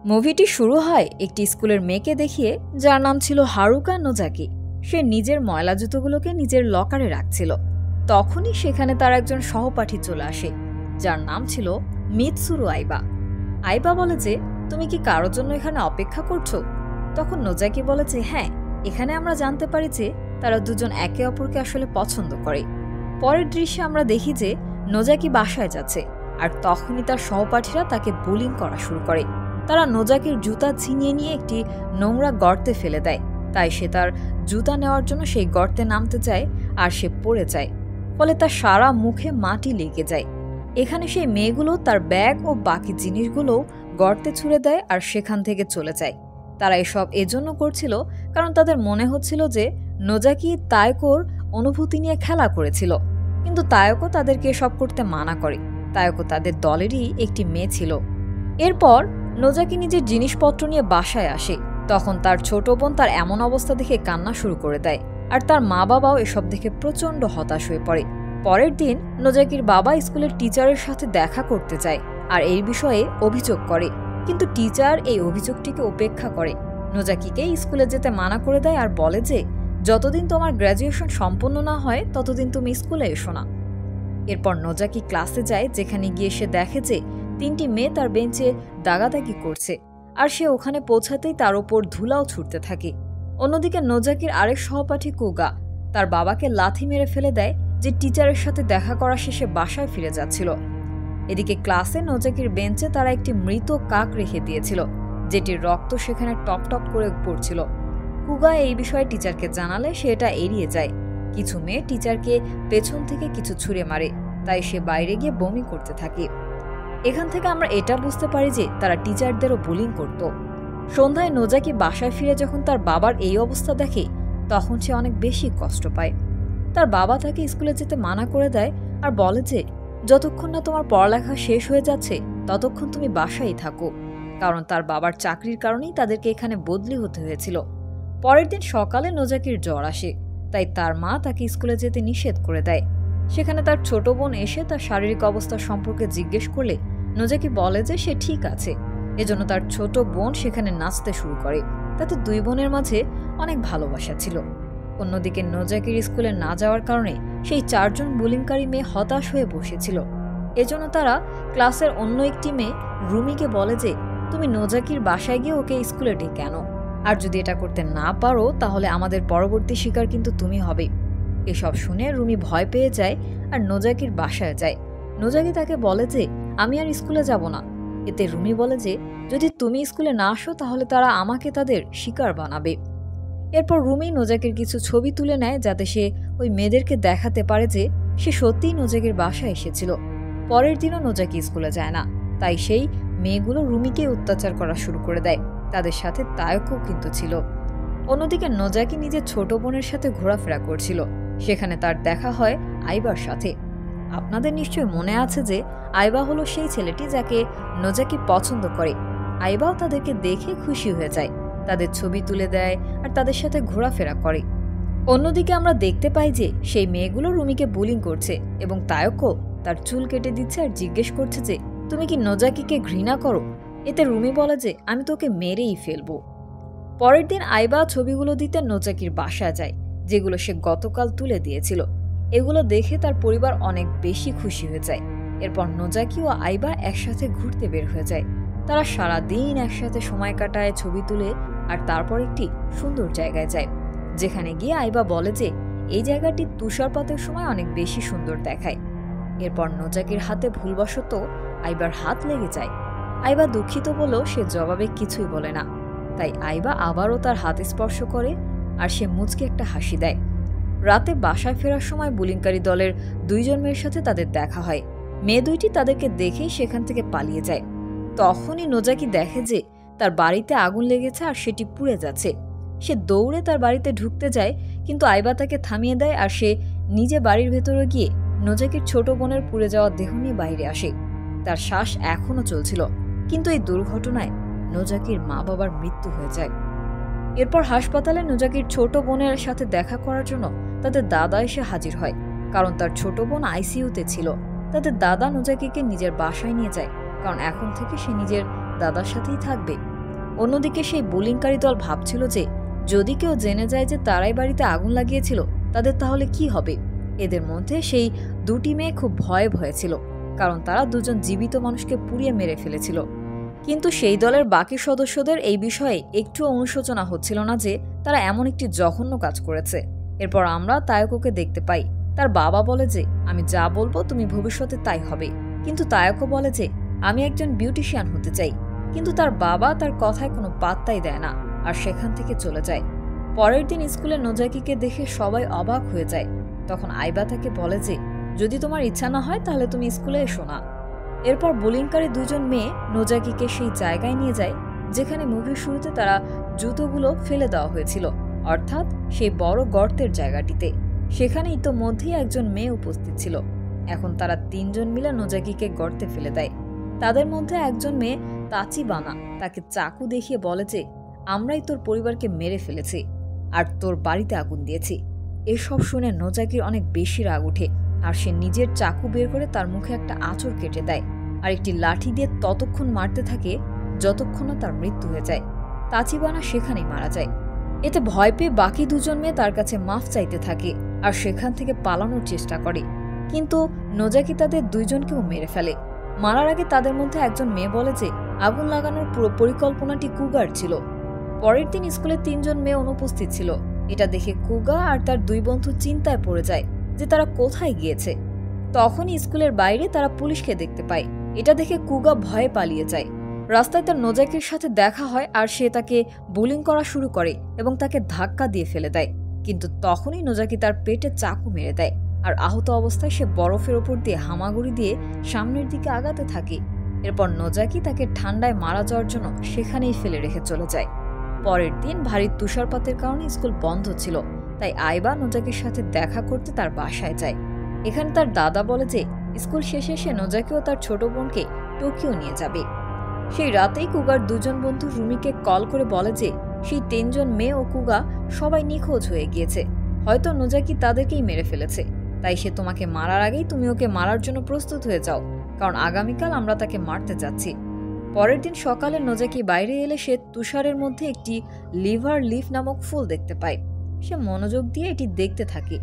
মুভিটি শুরু হয় একটি স্কুলের মেয়েকে দেখিয়ে যার নাম ছিল হারুকা নোজাকি। সে নিজের ময়লা জুতোগুলোকে নিজের লকারে রাখছিল। তখনই সেখানে তার একজন সহপাঠী চলে আসে যার নাম ছিল মিৎসুরু আইবা। আইবা বলে যে, তুমি কি কারোর জন্য এখানে অপেক্ষা করছো? তখন নোজাকি বলে যে, হ্যাঁ, এখানে আমরা জানতে পারি যে তারা দুজন একে অপরকে আসলে পছন্দ করে। পরের দৃশ্যে আমরা দেখি যে নোজাকি বাসায় যাচ্ছে, আর তখনই তার সহপাঠীরা তাকে বুলিং করা শুরু করে। তারা নোজাকির জুতা ছিনিয়ে নিয়ে একটি নোংরা গর্তে ফেলে দেয়। তাই সে তার জুতা নেওয়ার জন্য সেই গর্তে নামতে চায়, আর সে পড়ে যায়। ফলে তার সারা মুখে মাটি লেগে যায়। এখানে সেই মেয়েগুলো তার ব্যাগ ও বাকি জিনিসগুলো গর্তে ছুঁড়ে দেয় আর সেখান থেকে চলে যায়। তারা এসব এজন্য করছিল কারণ তাদের মনে হচ্ছিল যে নোজাকি তায়কোর অনুভূতি নিয়ে খেলা করেছিল, কিন্তু তায়কো তাদেরকে এসব করতে মানা করে। তায়কো তাদের দলেরই একটি মেয়ে ছিল। এরপর নোজাকি নিজের জিনিসপত্র নিয়ে বাসায় আসে। তখন তার ছোট বোন তার এমন অবস্থা দেখে কান্না শুরু করে দেয়, আর তার মা বাবাও এসব দেখে প্রচণ্ড হতাশ হয়ে পড়ে। পরের দিন নোজাকির বাবা স্কুলের টিচারের সাথে দেখা করতে যায় আর এই বিষয়ে অভিযোগ করে, কিন্তু টিচার এই অভিযোগটিকে উপেক্ষা করে। নোজাকিকে স্কুলে যেতে মানা করে দেয় আর বলে যে, যতদিন তোমার গ্র্যাজুয়েশন সম্পন্ন না হয় ততদিন তুমি স্কুলে এসো না। এরপর নোজাকি ক্লাসে যায়, যেখানে গিয়ে সে দেখে যে 3টি মেয়ে তার বেঞ্চে দাগাদাগি করছে, আর সে ওখানে পৌঁছাতেই তার ওপর ধুলাও ছুটতে থাকে। অন্যদিকে নোজাকির আরেক সহপাঠী কুগা তার বাবাকে লাথি মেরে ফেলে দেয়, যে টিচারের সাথে দেখা করা শেষে বাসায় ফিরে যাচ্ছিল। এদিকে ক্লাসে নোজাকির বেঞ্চে তারা একটি মৃত কাক রেখে দিয়েছিল, যেটির রক্ত সেখানে টপ টপ করে পড়ছিল। কুগা এই বিষয়ে টিচারকে জানালে সে এটা এড়িয়ে যায়। কিছু মেয়ে টিচারকে পেছন থেকে কিছু ছুঁড়ে মারে, তাই সে বাইরে গিয়ে বমি করতে থাকে। এখান থেকে আমরা এটা বুঝতে পারি যে তারা টিচারদেরও বুলিং করত। সন্ধ্যায় নোজাকি বাসায় ফিরে যখন তার বাবার এই অবস্থা দেখে, তখন সে অনেক বেশি কষ্ট পায়। তার বাবা তাকে স্কুলে যেতে মানা করে দেয় আর বলে যে, যতক্ষণ না তোমার পড়ালেখা শেষ হয়ে যাচ্ছে ততক্ষণ তুমি বাসায় থাকো, কারণ তার বাবার চাকরির কারণেই তাদেরকে এখানে বদলি হতে হয়েছিল। পরের দিন সকালে নোজাকির জ্বর আসে, তাই তার মা তাকে স্কুলে যেতে নিষেধ করে দেয়। সেখানে তার ছোট বোন এসে তার শারীরিক অবস্থা সম্পর্কে জিজ্ঞেস করলে নোজাকি বলে যে সে ঠিক আছে। এজন্য তার ছোট বোন সেখানে নাচতে শুরু করে। তাতে দুই বোনের মাঝে অনেক ভালোবাসা ছিল। অন্যদিকে নোজাকির স্কুলে না যাওয়ার কারণে সেই 4 জন বুলিংকারী মেয়ে হতাশ হয়ে বসেছিল। এজন্য তারা ক্লাসের অন্য একটি মেয়ে রুমিকে বলে যে, তুমি নোজাকির বাসায় গিয়ে ওকে স্কুলে ডেকে আনো, আর যদি এটা করতে না পারো তাহলে আমাদের পরবর্তী শিকার কিন্তু তুমি হবে। এসব শুনে রুমি ভয় পেয়ে যায় আর নোজাকির বাসায় যায়। নোজাকি তাকে বলে যে, আমি আর স্কুলে যাব না। এতে রুমি বলে যে, যদি তুমি স্কুলে না আসো তাহলে তারা আমাকে তাদের শিকার বানাবে। এরপর রুমি নোজাকির কিছু ছবি তুলে নেয়, যাতে সে ওই মেয়েদেরকে দেখাতে পারে যে সে সত্যিই নোজাকির বাসায় এসেছিল। পরের দিনও নোজাকি স্কুলে যায় না, তাই সেই মেয়েগুলো রুমিকে অত্যাচার করা শুরু করে দেয়। তাদের সাথে তায়কও কিন্তু ছিল। অন্যদিকে নোজাকি নিজের ছোট বোনের সাথে ঘোরাফেরা করছিল। সেখানে তার দেখা হয় আইবার সাথে। আপনাদের নিশ্চয়ই মনে আছে যে আইবা হলো সেই ছেলেটি যাকে নোজাকি পছন্দ করে। আইবাও তাদেরকে দেখে খুশি হয়ে যায়, তাদের ছবি তুলে দেয় আর তাদের সাথে ঘোরাফেরা করে। অন্যদিকে আমরা দেখতে পাই যে সেই মেয়েগুলো রুমিকে বুলিং করছে এবং তায়কও তার চুল কেটে দিচ্ছে আর জিজ্ঞেস করছে যে, তুমি কি নোজাকিকে ঘৃণা করো? এতে রুমি বলে যে, আমি তোকে মেরেই ফেলবো। পরের দিন আইবা ছবিগুলো দিতে নোজাকির বাসায় যায়, যেগুলো সে গতকাল তুলে দিয়েছিল। এগুলো দেখে তার পরিবার অনেক বেশি খুশি হয়ে যায়। এরপর নোজাকি ও আইবা একসাথে ঘুরতে বের হয়ে যায়। তারা সারা দিন একসাথে সময় কাটায়, ছবি তুলে, আর তারপর একটি সুন্দর জায়গায় যায়, যেখানে গিয়ে আইবা বলে যে এই জায়গাটি তুষারপাতের সময় অনেক বেশি সুন্দর দেখায়। এরপর নোজাকির হাতে ভুলবশত আইবার হাত লেগে যায়। আইবা দুঃখিত বলেও সে জবাবে কিছুই বলে না। তাই আইবা আবারও তার হাত স্পর্শ করে আর সে মুচকে একটা হাসি দেয়। রাতে বাসায় ফেরার সময় বুলিংকারী দলের 2 জন মেয়ের সাথে তাদের দেখা হয়। মেয়ে দুইটি তাদেরকে দেখেই সেখান থেকে পালিয়ে যায়। তখনই নোজাকি দেখে যে তার বাড়িতে আগুন লেগেছে আর সেটি পুড়ে যাচ্ছে। সে দৌড়ে তার বাড়িতে ঢুকতে যায়, কিন্তু আইবা তাকে থামিয়ে দেয় আর সে নিজে বাড়ির ভেতরে গিয়ে নোজাকির ছোট বোনের পুড়ে যাওয়া দেহ নিয়ে বাইরে আসে। তার শ্বাস এখনো চলছিল, কিন্তু এই দুর্ঘটনায় নোজাকির মা বাবার মৃত্যু হয়ে যায়। এরপর হাসপাতালে নোজাকির ছোট বোনের সাথে দেখা করার জন্য তাদের দাদা এসে হাজির হয়, কারণ তার ছোট বোন আইসিইউতে ছিল। তাদের দাদা নোজাকিকে নিজের বাসায় নিয়ে যায়, কারণ এখন থেকে সে নিজের দাদার সাথেই থাকবে। অন্যদিকে সেই বুলিংকারী দল ভাবছিল যে যদি কেউ জেনে যায় যে তারাই বাড়িতে আগুন লাগিয়েছিল তাদের তাহলে কি হবে। এদের মধ্যে সেই দুটি মেয়ে খুব ভয়ে ভয়ে ছিল, কারণ তারা দুজন জীবিত মানুষকে পুড়িয়ে মেরে ফেলেছিল। কিন্তু সেই দলের বাকি সদস্যদের এই বিষয়ে একটুও অনুশোচনা হচ্ছিল না যে তারা এমন একটি জঘন্য কাজ করেছে। এরপর আমরা তায়কোকে দেখতে পাই। তার বাবা বলে যে আমি যা বলবো তুমি ভবিষ্যতে তাই হবে, কিন্তু তায়কো বলে যে আমি একজন বিউটিশিয়ান হতে চাই। কিন্তু তার বাবা তার কথায় কোনো পাত্তাই দেয় না আর সেখান থেকে চলে যায়। পরের দিন স্কুলে নোজাকিকে দেখে সবাই অবাক হয়ে যায়। তখন আইবা তাকে বলে যে যদি তোমার ইচ্ছা না হয় তাহলে তুমি স্কুলে এসো না। এরপর বুলিংকারী দুজন মেয়ে নোজাকিকে সেই জায়গায় নিয়ে যায় যেখানে মুভির শুরুতে তারা জুতোগুলো ফেলে দেওয়া হয়েছিল, অর্থাৎ সেই বড় গর্তের জায়গাটিতে। সেখানে ইতোমধ্যেই একজন মেয়ে উপস্থিত ছিল। এখন তারা তিনজন মিলে নোজাকিকে গর্তে ফেলে দেয়। তাদের মধ্যে একজন মেয়ে তাচিবানা তাকে চাকু দেখিয়ে বলে যে আমরাই তোর পরিবারকে মেরে ফেলেছি আর তোর বাড়িতে আগুন দিয়েছি। এসব শুনে নোজাকির অনেক বেশি রাগ ওঠে আর সে নিজের চাকু বের করে তার মুখে একটা আঁচড় কেটে দেয় আর একটি লাঠি দিয়ে ততক্ষণ মারতে থাকে যতক্ষণ না তার মৃত্যু হয়ে যায়। তাচিবানা সেখানেই মারা যায়। এতে ভয় পেয়ে বাকি দুজন মেয়ে তার কাছে মাফ চাইতে থাকে আর সেখান থেকে পালানোর চেষ্টা করে, কিন্তু নোজাকি তাদের দুইজনকেও মেরে ফেলে। মারার আগে তাদের মধ্যে একজন মেয়ে বলে যে আগুন লাগানোর পুরো পরিকল্পনাটি কুগার ছিল। পরের দিন স্কুলে তিনজন মেয়ে অনুপস্থিত ছিল। এটা দেখে কুগা আর তার দুই বন্ধু চিন্তায় পড়ে যায় যে তারা কোথায় গিয়েছে। তখনই স্কুলের বাইরে তারা পুলিশকে দেখতে পায়। এটা দেখে কুগা ভয়ে পালিয়ে যায়। রাস্তায় তার নোজাকির সাথে দেখা হয় আর সে তাকে বুলিং করা শুরু করে এবং তাকে ধাক্কা দিয়ে ফেলে দেয়। কিন্তু তখনই নোজাকি তার পেটে চাকু মেরে দেয় আর আহত অবস্থায় সে বরফের ওপর দিয়ে হামাগুড়ি দিয়ে সামনের দিকে আগাতে থাকে। এরপর নোজাকি তাকে ঠান্ডায় মারা যাওয়ার জন্য সেখানেই ফেলে রেখে চলে যায়। পরের দিন ভারী তুষারপাতের কারণে স্কুল বন্ধ ছিল, তাই আইবা নোজাকির সাথে দেখা করতে তার বাসায় যায়। এখানে তার দাদা বলে যে স্কুল শেষে সে নোজাকি ও তার ছোট বোনকে টোকিও নিয়ে যাবে। সেই রাতেই কুগার দুজন বন্ধু রুমিকে কল করে বলে যে সেই তিনজন মেয়ে ও কুগা সবাই নিখোঁজ হয়ে গিয়েছে, হয়তো নোজাকি তাদেরকেই মেরে ফেলেছে। তাই সে তোমাকে মারার আগেই তুমি ওকে মারার জন্য প্রস্তুত হয়ে যাও, কারণ আগামীকাল আমরা তাকে মারতে যাচ্ছি। পরের দিন সকালে নোজাকি বাইরে এলে সে তুষারের মধ্যে একটি লিভার লিফ নামক ফুল দেখতে পায়। সে মনোযোগ দিয়ে এটি দেখতে থাকে।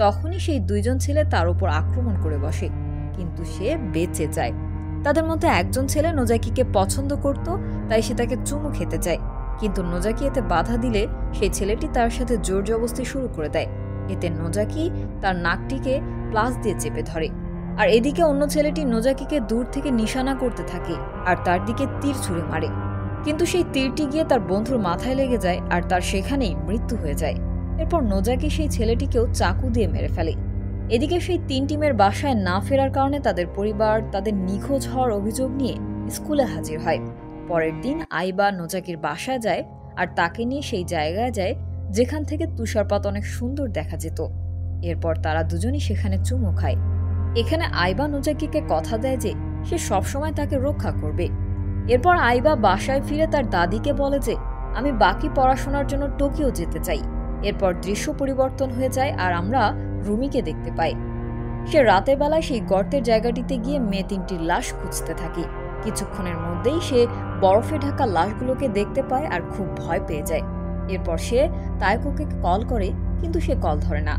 তখনই সেই দুইজন ছেলে তার উপর আক্রমণ করে বসে, কিন্তু সে বেঁচে যায়। তাদের মধ্যে একজন ছেলে নোজাকিকে পছন্দ করত, তাই সে তাকে চুমু খেতে চায়, কিন্তু নোজাকি এতে বাধা দিলে সেই ছেলেটি তার সাথে জোর জবরদস্তি শুরু করে দেয়। এতে নোজাকি তার নাকটিকে প্লাস দিয়ে চেপে ধরে, আর এদিকে অন্য ছেলেটি নোজাকিকে দূর থেকে নিশানা করতে থাকে আর তার দিকে তীর ছুঁড়ে মারে। কিন্তু সেই তীরটি গিয়ে তার বন্ধুর মাথায় লেগে যায় আর তার সেখানেই মৃত্যু হয়ে যায়। এরপর নোজাকি সেই ছেলেটিকেও চাকু দিয়ে মেরে ফেলে। এদিকে সেই তিন টিমের বাসায় না ফেরার কারণে তাদের পরিবার তাদের নিখোঁজ হওয়ার অভিযোগ নিয়ে স্কুলে হাজির হয়। পরের দিন আইবা নোজাকির বাসায় যায় আর তাকে নিয়ে সেই জায়গায় যায় যেখান থেকে তুষারপাত অনেক সুন্দর দেখা যেত। এরপর তারা দুজনই সেখানে চুমু খায়। এখানে আইবা নোজাকিকে কথা দেয় যে সে সবসময় তাকে রক্ষা করবে। এরপর আইবা বাসায় ফিরে তার দাদিকে বলে যে আমি বাকি পড়াশোনার জন্য টোকিও যেতে চাই। এরপর দৃশ্য পরিবর্তন হয়ে যায় আর আমরা রুমিকে দেখতে পাই। সে রাতের বেলায় সেই গর্তের জায়গাটিতে গিয়ে মেয়ে তিনটির লাশ খুঁজতে থাকে। কিছুক্ষণের মধ্যেই সে বরফে ঢাকা লাশগুলোকে দেখতে পায় আর খুব ভয় পেয়ে যায়। এরপর সে তায়কোকে কল করে, কিন্তু সে কল ধরে না।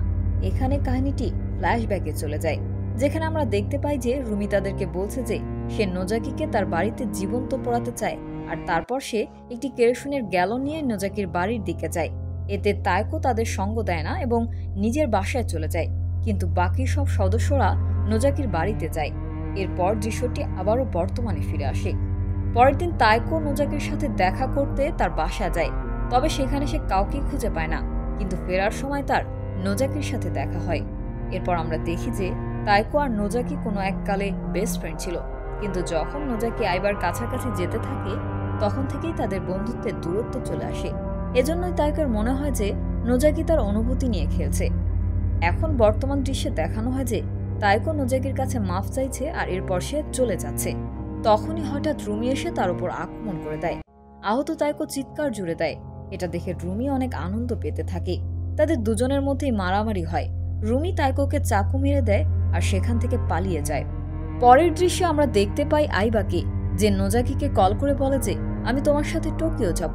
এখানে কাহিনীটি ফ্ল্যাশব্যাকে চলে যায়, যেখানে আমরা দেখতে পাই যে রুমি তাদেরকে বলছে যে সে নোজাকিকে তার বাড়িতে জীবন্ত পোড়াতে চায়, আর তারপর সে একটি কেরোসিনের গ্যালন নিয়ে নোজাকির বাড়ির দিকে যায়। এতে তায়কো তাদের সঙ্গ দেয় না এবং নিজের বাসায় চলে যায়, কিন্তু বাকি সব সদস্যরা নোজাকির বাড়িতে যায়। এরপর দৃশ্যটি আবারও বর্তমানে ফিরে আসে। পরের দিন তায়কো নোজাকির সাথে দেখা করতে তার বাসা যায়, তবে সেখানে সে কাউকে খুঁজে পায় না, কিন্তু ফেরার সময় তার নোজাকির সাথে দেখা হয়। এরপর আমরা দেখি যে তায়কো আর নোজাকি কোনো এককালে বেস্ট ফ্রেন্ড ছিল, কিন্তু যখন নোজাকি আইবার কাছাকাছি যেতে থাকে তখন থেকেই তাদের বন্ধুত্বের দূরত্ব চলে আসে। এজন্যই তায়কোর মনে হয় যে নোজাকি তার অনুভূতি নিয়ে খেলছে। এখন বর্তমান দৃশ্যে দেখানো হয় যে তায়কো নোজাকির কাছে মাফ চাইছে আর এরপর সে চলে যাচ্ছে। তখনই হঠাৎ রুমি এসে তার উপর আক্রমণ করে দেয়। আহত তায়কো চিৎকার জুড়ে দেয়। এটা দেখে রুমি অনেক আনন্দ পেতে থাকে। তাদের দুজনের মধ্যেই মারামারি হয়। রুমি তায়কোকে চাকু মেরে দেয় আর সেখান থেকে পালিয়ে যায়। পরের দৃশ্যে আমরা দেখতে পাই আইবাকে, যে নোজাকিকে কল করে বলে যে আমি তোমার সাথে টোকিও যাব।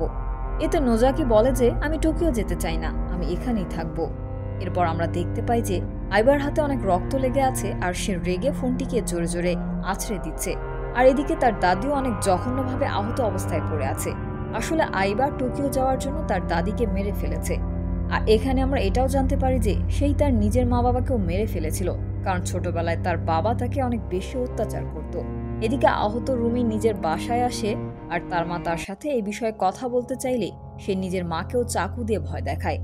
এতে নোজাকি বলে যে আমি টোকিও যেতে চাই না, আমি এখানেই থাকবো। এরপর আমরা দেখতে পাই যে আইবার হাতে অনেক রক্ত লেগে আছে আর সে রেগে ফোনটিকে জোরে জোরে আছড়ে দিচ্ছে। আর এদিকে তার দাদিও অনেক জঘন্যভাবে আহত অবস্থায় পড়ে আছে। আসলে আইবা টোকিও যাওয়ার জন্য তার দাদিকে মেরে ফেলেছে। আর এখানে আমরা এটাও জানতে পারি যে সেই তার নিজের মা বাবাকেও মেরে ফেলেছিল, কারণ ছোটবেলায় তার বাবা তাকে অনেক বেশি অত্যাচার করত। এদিকে আহত রুমি নিজের বাসায় আসে আর তার মা তার সাথে এই বিষয়ে কথা বলতে চাইলে সে নিজের মাকেও চাকু দিয়ে ভয় দেখায়।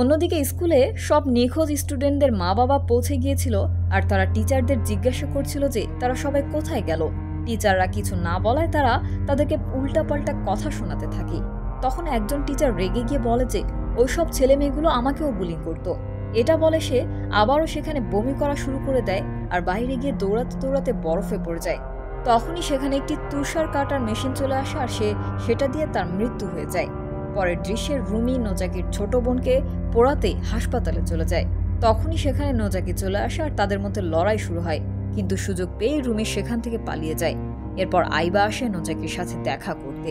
অন্যদিকে স্কুলে সব নিখোঁজ স্টুডেন্টদের মা বাবা পৌঁছে গিয়েছিল আর তারা টিচারদের জিজ্ঞাসা করছিল যে তারা সবাই কোথায় গেল। টিচাররা কিছু না বলায় তারা তাদেরকে উল্টাপাল্টা কথা শোনাতে থাকে। তখন একজন টিচার রেগে গিয়ে বলে যে ওইসব ছেলে মেয়েগুলো আমাকেও বুলিং করতো। এটা বলে সে আবারও সেখানে বমি করা শুরু করে দেয় আর বাইরে গিয়ে দৌড়াতে দৌড়াতে বরফে পড়ে যায়। তখনই সেখানে একটি তুষার কাটার মেশিন চলে আসে আর সেটা দিয়ে তার মৃত্যু হয়ে যায়। পরের দৃশ্যে রুমি নোজাকির ছোট বোনকে পোড়াতে হাসপাতালে চলে যায়। তখনই সেখানে নোজাকি চলে আসে আর তাদের মধ্যে লড়াই শুরু হয়, কিন্তু সুযোগ পেয়ে রুমি সেখান থেকে পালিয়ে যায়। এরপর আইবা আসে নোজাকির সাথে দেখা করতে।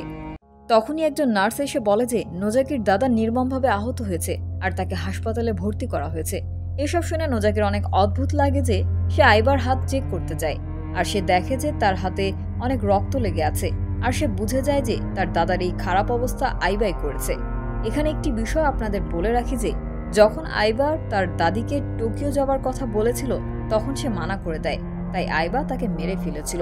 তখনই একজন নার্স এসে বলে যে নোজাকির দাদা নির্মমভাবে আহত হয়েছে আর তাকে হাসপাতালে ভর্তি করা হয়েছে। এসব শুনে নোজাকির অনেক অদ্ভুত লাগে যে সে আইবার হাত চেক করতে যায় আর সে দেখে যে তার হাতে অনেক রক্ত লেগে আছে আর সে বুঝে যায় যে তার দাদার এই খারাপ অবস্থা আইবাই করেছে। এখানে একটি বিষয় আপনাদের বলে রাখি যে যখন আইবা তার দাদিকে টোকিও যাবার কথা বলেছিল তখন সে মানা করে দেয়, তাই আইবা তাকে মেরে ফেলেছিল।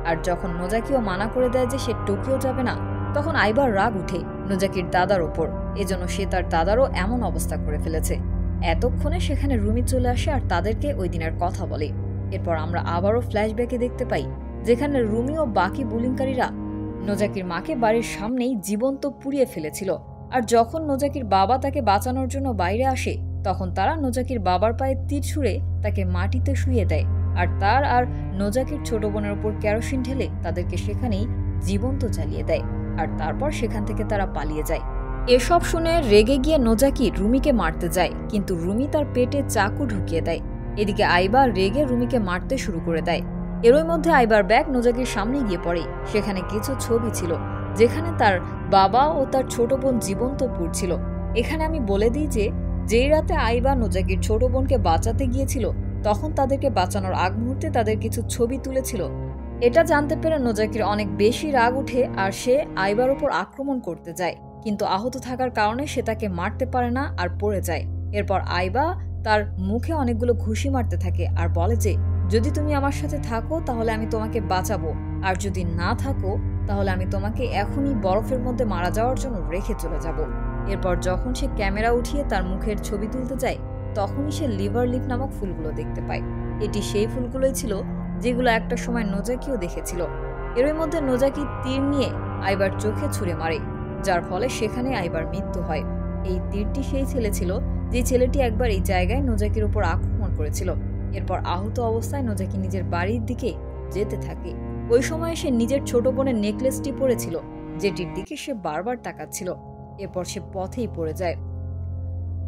আর যখন নোজাকিও মানা করে দেয় যে সে টোকিও যাবে না, তখন আইবার রাগ উঠে নোজাকির দাদার ওপর, এজন্য সে তার দাদারও এমন অবস্থা করে ফেলেছে। এতক্ষণে সেখানে রুমি চলে আসে আর তাদেরকে ওই দিনের কথা বলে। এরপর আমরা আবারও ফ্ল্যাশব্যাকে দেখতে পাই যেখানে রুমি ও বাকি বুলিংকারীরা নোজাকির মাকে বাড়ির সামনেই জীবন্ত পুড়িয়ে ফেলেছিল। আর যখন নোজাকির বাবা তাকে বাঁচানোর জন্য বাইরে আসে তখন তারা নোজাকির বাবার পায়ে তীর ছুঁড়ে তাকে মাটিতে শুইয়ে দেয় আর তার আর নোজাকির ছোট বোনের উপর কেরোসিন ঢেলে তাদেরকে সেখানেই জীবন্ত জ্বালিয়ে দেয়। আর তারপর সেখান থেকে তারা পালিয়ে যায়। এসব শুনে রেগে গিয়ে নোজাকি রুমিকে মারতে যায়, কিন্তু রুমি তার পেটে চাকু ঢুকিয়ে দেয়। এদিকে আইবা রেগে রুমিকে মারতে শুরু করে দেয়। এরই মধ্যে আইবার ব্যাগ নোজাকির সামনে গিয়ে পড়ে। সেখানে কিছু ছবি ছিল যেখানে তার বাবা ও তার ছোট বোন জীবন্ত পুড়ছিল। এখানে আমি বলে দিই যে যেই রাতে আইবা নোজাকির ছোট বোনকে বাঁচাতে গিয়েছিল তখন তাদেরকে বাঁচানোর আগ মুহূর্তে তাদের কিছু ছবি তুলেছিল। এটা জানতে পেরে নোজাকির অনেক বেশি রাগ উঠে আর সে আইবার উপর আক্রমণ করতে যায়, কিন্তু আহত থাকার কারণে সে তাকে মারতে পারে না আর পড়ে যায়। এরপর আইবা তার মুখে অনেকগুলো ঘুষি মারতে থাকে আর বলে যে যদি তুমি আমার সাথে থাকো তাহলে আমি তোমাকে বাঁচাবো, আর যদি না থাকো তাহলে আমি তোমাকে এখনই বরফের মধ্যে মারা যাওয়ার জন্য রেখে চলে যাব। এরপর যখন সে ক্যামেরা উঠিয়ে তার মুখের ছবি তুলতে যায় তখনই সে লিভার লিফ নামক ফুলগুলো দেখতে পায়। এটি সেই ফুলগুলোই ছিল যেগুলো একটা সময় নোজাকিও দেখেছিল। এরই মধ্যে নোজাকি তীর নিয়ে আইবার চোখে ছুঁড়ে মারে, যার ফলে সেখানে আইবার মৃত্যু হয়। এই তীরটি সেই ছেলে ছিল যে ছেলেটি একবার এই জায়গায় নোজাকির উপর আক্রমণ করেছিল। এরপর আহত অবস্থায় নোজাকি নিজের বাড়ির দিকে যেতে থাকে। ওই সময় সে নিজের ছোট বোনের নেকলেসটি পরেছিল, যেটির দিকে সে বারবার তাকাচ্ছিল। এরপর সে পথেই পড়ে যায়।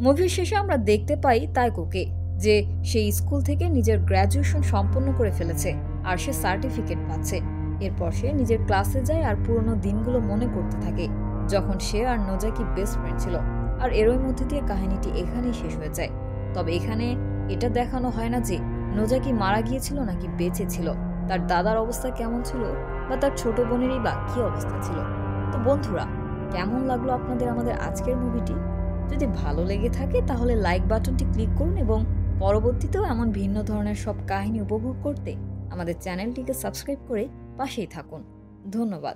মুভির শেষে আমরা দেখতে পাই তাইকোকে যে সে স্কুল থেকে নিজের গ্র্যাজুয়েশন সম্পন্ন করে ফেলেছে আর সে সার্টিফিকেট পাচ্ছে। এরপর সে নিজের ক্লাসে যায় আর পুরনো দিনগুলো মনে করতে থাকে যখন সে আর নোজাকি বেস্ট ফ্রেন্ড ছিল। আর এরই মধ্যে দিয়ে কাহিনীটি এখানেই শেষ হয়ে যায়। তবে এখানে এটা দেখানো হয় না যে নোজাকি মারা গিয়েছিল নাকি বেঁচে ছিল, তার দাদার অবস্থা কেমন ছিল বা তার ছোট বোনেরই বা কি অবস্থা ছিল। তো বন্ধুরা, কেমন লাগলো আপনাদের আমাদের আজকের মুভিটি? যদি ভালো লেগে থাকে তাহলে লাইক বাটনটি ক্লিক করুন এবং পরবর্তীতেও এমন ভিন্ন ধরনের সব কাহিনী উপভোগ করতে আমাদের চ্যানেলটিকে সাবস্ক্রাইব করে পাশেই থাকুন। ধন্যবাদ।